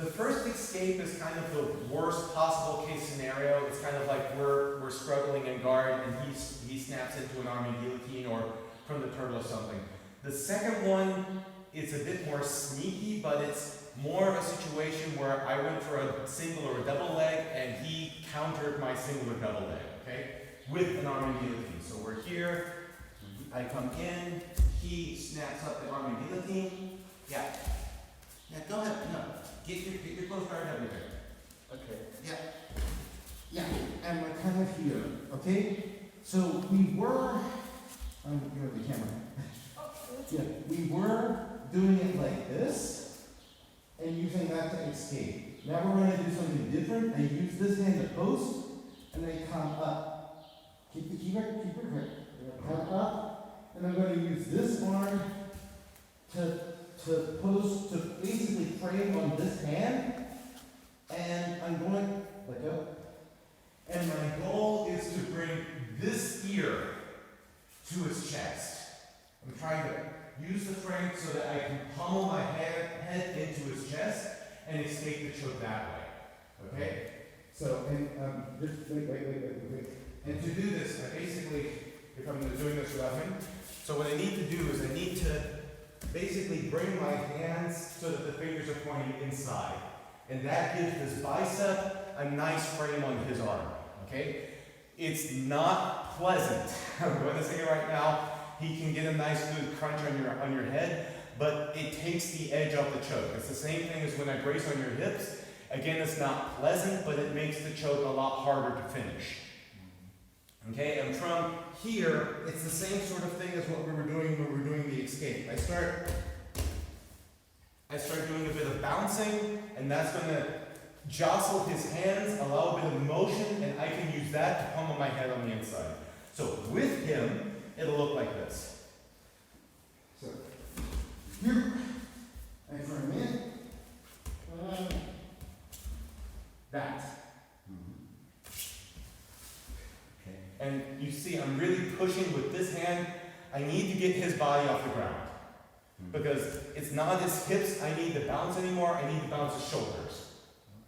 The first escape is kind of the worst possible case scenario. It's kind of like we're struggling in guard and he snaps into an army guillotine or from the turtle or something. The second one is a bit more sneaky, but it's more of a situation where I went for a single or a double leg and he countered my single or double leg, okay? With an army guillotine. So we're here, I come in, he snaps up the army guillotine. Yeah. Yeah, go ahead. No. Get your close guard everything. Okay. Yeah. Yeah. And we're kind of here. Okay? So we were you're the camera. Yeah. We were doing it like this and using that to escape. Now we're going to do something different. I use this hand to post and then come up. Keep it grip. Come up. And I'm going to use this arm to post, to basically frame on this hand, and I'm going, let go. And my goal is to bring this ear to his chest. I'm trying to use the frame so that I can pummel my head into his chest and escape the choke that way. Okay? So, and just wait. And to do this, I basically, if I'm doing this without him, so what I need to do is I need to basically bring my hands so that the fingers are pointing inside. And that gives this bicep a nice frame on his arm, okay? It's not pleasant. I'm going to say it right now. He can get a nice good crunch on your head, but it takes the edge off the choke. It's the same thing as when I brace on your hips. Again, it's not pleasant, but it makes the choke a lot harder to finish. Okay, and from here, it's the same sort of thing as what we were doing when we were doing the escape. I start doing a bit of bouncing, and that's going to jostle his hands, allow a bit of motion, and I can use that to pummel my head on the inside. So with him, it'll look like this. So here, and for a minute, that. And you see, I'm really pushing with this hand. I need to get his body off the ground. Because it's not his hips I need to bounce anymore, I need to bounce his shoulders.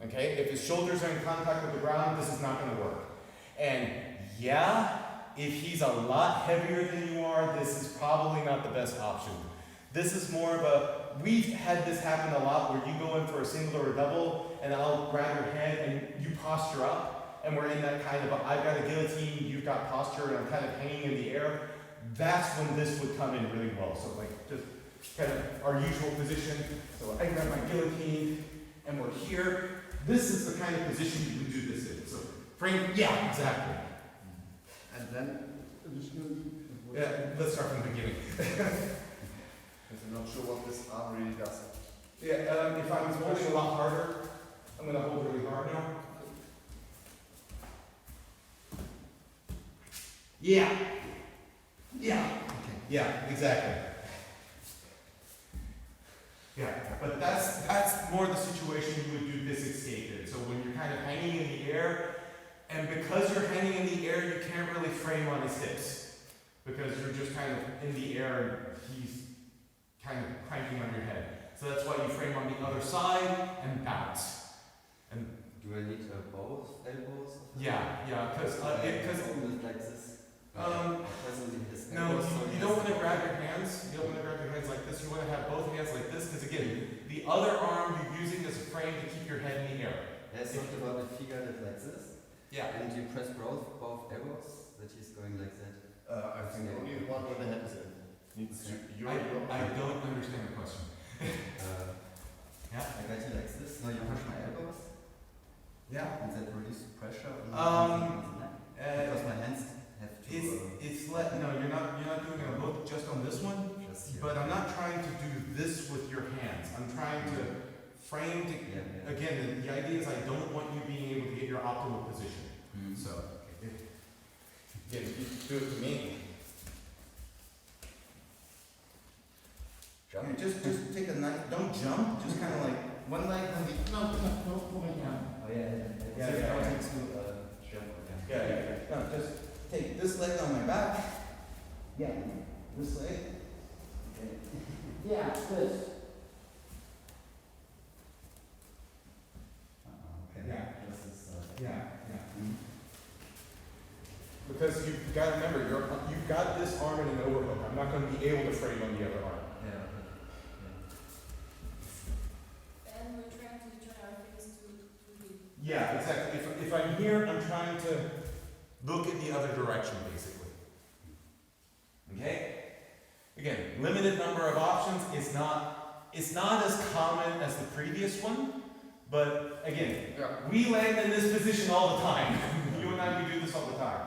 Okay? If his shoulders are in contact with the ground, this is not going to work. And yeah, if he's a lot heavier than you are, this is probably not the best option. This is more of a, we've had this happen a lot where you go in for a single or a double, and I'll grab your head and you posture up. And we're in that kind of, I've got a guillotine, you've got posture, and I'm kind of hanging in the air. That's when this would come in really well. So like just kind of our usual position. So I grab my guillotine, and we're here. This is the kind of position you would do this in. So frame, yeah, exactly. And then, yeah, let's start from the beginning. I'm not sure what this arm really does. Yeah, if I was holding a lot harder, I'm going to hold really hard now. Yeah. Yeah. Okay. Yeah, exactly. Yeah, but that's more the situation you would do this escape in. So when you're kind of hanging in the air, and because you're hanging in the air, you can't really frame on his hips. Because you're just kind of in the air and he's kind of cranking on your head. So that's why you frame on the other side and bounce. And do I need both elbows? Yeah, because like this. No, you don't want to grab your hands. You don't want to grab your hands like this. You want to have both hands like this, because again, the other arm you're using as a frame to keep your head in the air. Yes, talked about the figure that like this. Yeah. And you press both elbows, that he's going like that. I think only one where the head is in. I don't understand the question. Yeah. I got you like this. Now you push my elbows. Yeah. And that releases pressure on the neck. Because my hands have to. No, you're not doing a look just on this one. But I'm not trying to do this with your hands. I'm trying to frame to. Yeah. Again, the idea is I don't want you being able to get your optimal position. So, if you do it to me. Jump. Just take a nice. Don't jump. Just kind of like one leg. No, pull me down. Oh yeah. Yeah. No, just take this leg on my back. Yeah. This leg. Okay. Yeah, this. because you've got to remember, you've got this arm in an overhook. I'm not going to be able to frame on the other arm. Yeah. And we're trying to turn our face to the... Yeah, exactly. If I'm here, I'm trying to look in the other direction, basically. Okay? Again, limited number of options. It's not as common as the previous one, but again, we land in this position all the time. You and I, we do this all the time.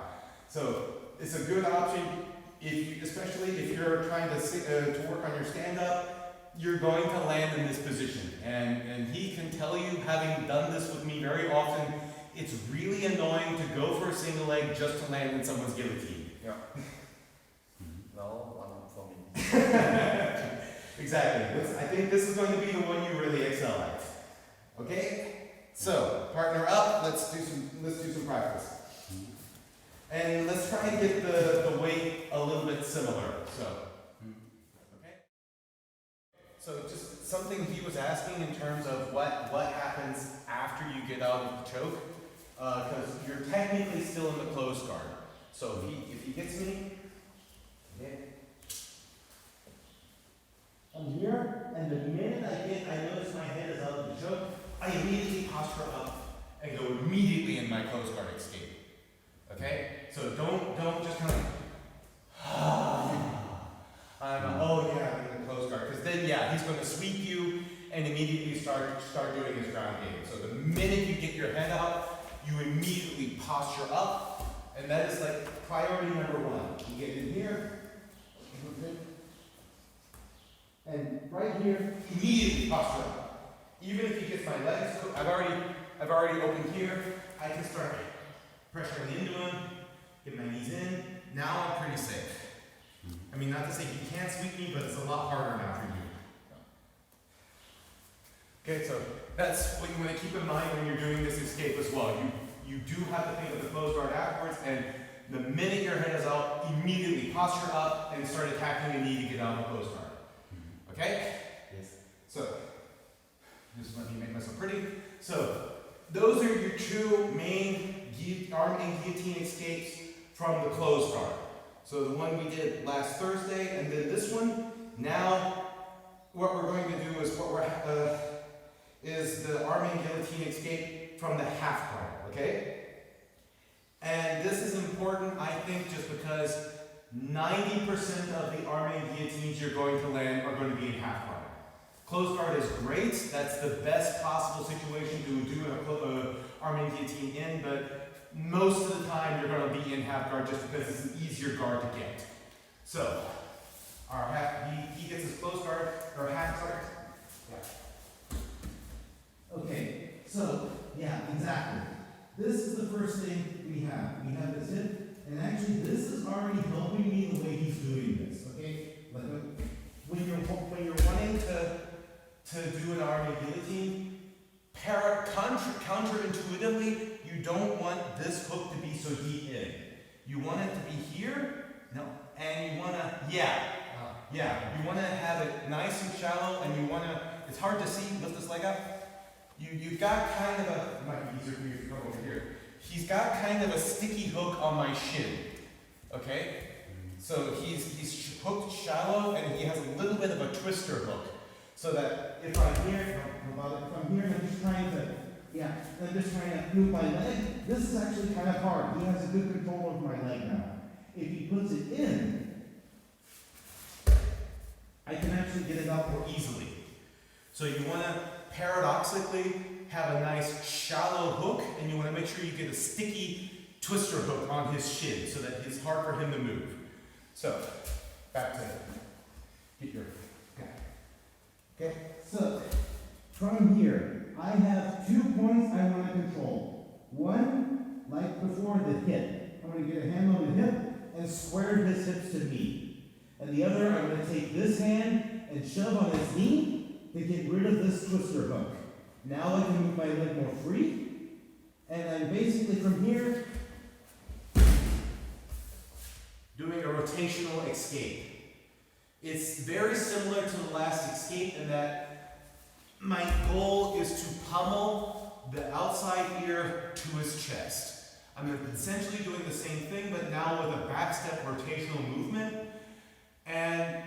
So it's a good option, especially if you're trying to work on your stand-up. You're going to land in this position, and he can tell you, having done this with me very often, it's really annoying to go for a single leg just to land in someone's guillotine. Yeah. No, one for me. Exactly. I think this is going to be the one you really excel at. Okay? So, partner up. Let's do some practice. And let's try and get the weight a little bit similar. So, okay? So just something he was asking in terms of what happens after you get out of the choke, because you're technically still in the closed guard. So if he gets me, okay, I'm here, and the minute I notice my head is out of the choke, I immediately posture up and go immediately in my closed guard escape. Okay? So don't just kind of oh yeah, I'm in the closed guard, because then yeah, he's going to sweep you and immediately start doing his ground game. So the minute you get your head out, you immediately posture up, and that is like priority number one. You get in here, and right here, immediately posture up. Even if he gets my legs, I've already opened here. I can start pressuring into him, get my knees in. Now I'm pretty safe. I mean, not to say he can't sweep me, but it's a lot harder now for you. Okay, so that's what you want to keep in mind when you're doing this escape as well. You do have to think of the closed guard afterwards, and the minute your head is out, immediately posture up and start attacking the knee to get out of the closed guard. Okay? Yes. So, just let me make myself pretty. So, those are your two main arm and guillotine escapes from the closed guard. So the one we did last Thursday, and then this one. Now, what we're going to do is the arm and guillotine escape from the half guard. Okay? And this is important, I think, just because 90% of the arm and guillotines you're going to land are going to be in half guard. Closed guard is great. That's the best possible situation to do an arm and guillotine in, but most of the time you're going to be in half guard just because it's an easier guard to get. So, he gets his closed guard, or half guard. Yeah. Okay, so, yeah, exactly. This is the first thing we have. We have this hip, and actually this is already helping me the way he's doing this, okay? Like when you're wanting to do an arm and guillotine, counterintuitively, you don't want this hook to be so deep in. You want it to be here, and you want to, you want to have it nice and shallow, and you want to, it's hard to see, lift this leg up. You've got kind of it might be easier for you to come over here. He's got kind of a sticky hook on my shin, okay? So he's hooked shallow, and he has a little bit of a twister hook. So that if I'm here, and I'm just trying to move my leg, this is actually kind of hard. He has a good control over my leg now. If he puts it in, I can actually get it out more easily. So you want to paradoxically have a nice shallow hook, and you want to make sure you get a sticky twister hook on his shin so that it's hard for him to move. So, back to get your okay, so from here, I have 2 points I want to control. One, like before, the hip. I'm going to get a hand on the hip and square his hips to me. And the other, I'm going to take this hand and shove on his knee to get rid of this twister hook. Now I can move my leg more free. And I'm basically from here doing a rotational escape. It's very similar to the last escape in that my goal is to pummel the outside ear to his chest. I'm essentially doing the same thing, but now with a back step rotational movement. And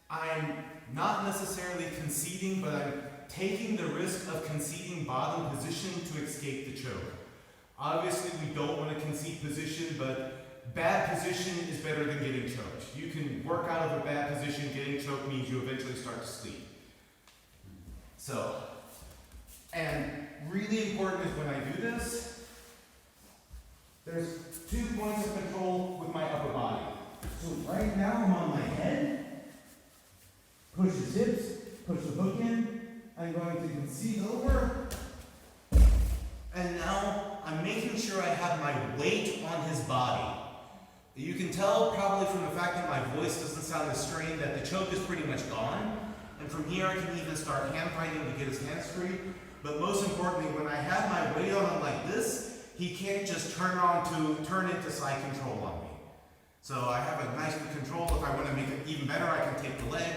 I'm not necessarily conceding, but I'm taking the risk of conceding bottom position to escape the choke. Obviously, we don't want to concede position, but bad position is better than getting choked. You can work out of a bad position, getting choked means you eventually start to sleep. So, and really important is when I do this, there's 2 points of control with my upper body. So right now I'm on my head, push his hips, push the hook in, I'm going to concede over, and now I'm making sure I have my weight on his body. You can tell probably from the fact that my voice doesn't sound as strained that the choke is pretty much gone. And from here I can even start hand fighting to get his hands free. But most importantly, when I have my weight on him like this, he can't just turn into side control on me. So I have a nice control. If I want to make it even better, I can take the leg.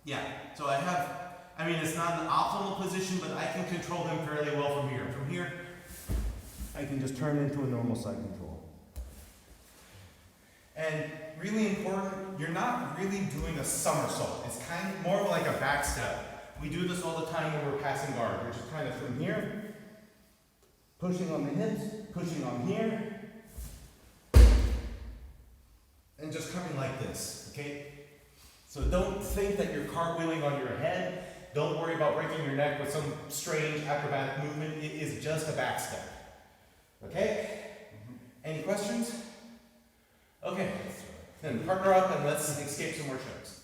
Yeah, so it's not an optimal position, but I can control him fairly well from here. From here, I can just turn into a normal side control. And really important, you're not really doing a somersault. It's kind of more like a back step. We do this all the time when we're passing guard, which is kind of from here, pushing on the hips, pushing on here, and just coming like this, okay? So don't think that you're cartwheeling on your head. Don't worry about breaking your neck with some strange acrobatic movement. It is just a back step. Okay? Any questions? Okay, then partner up and let's escape some more chokes.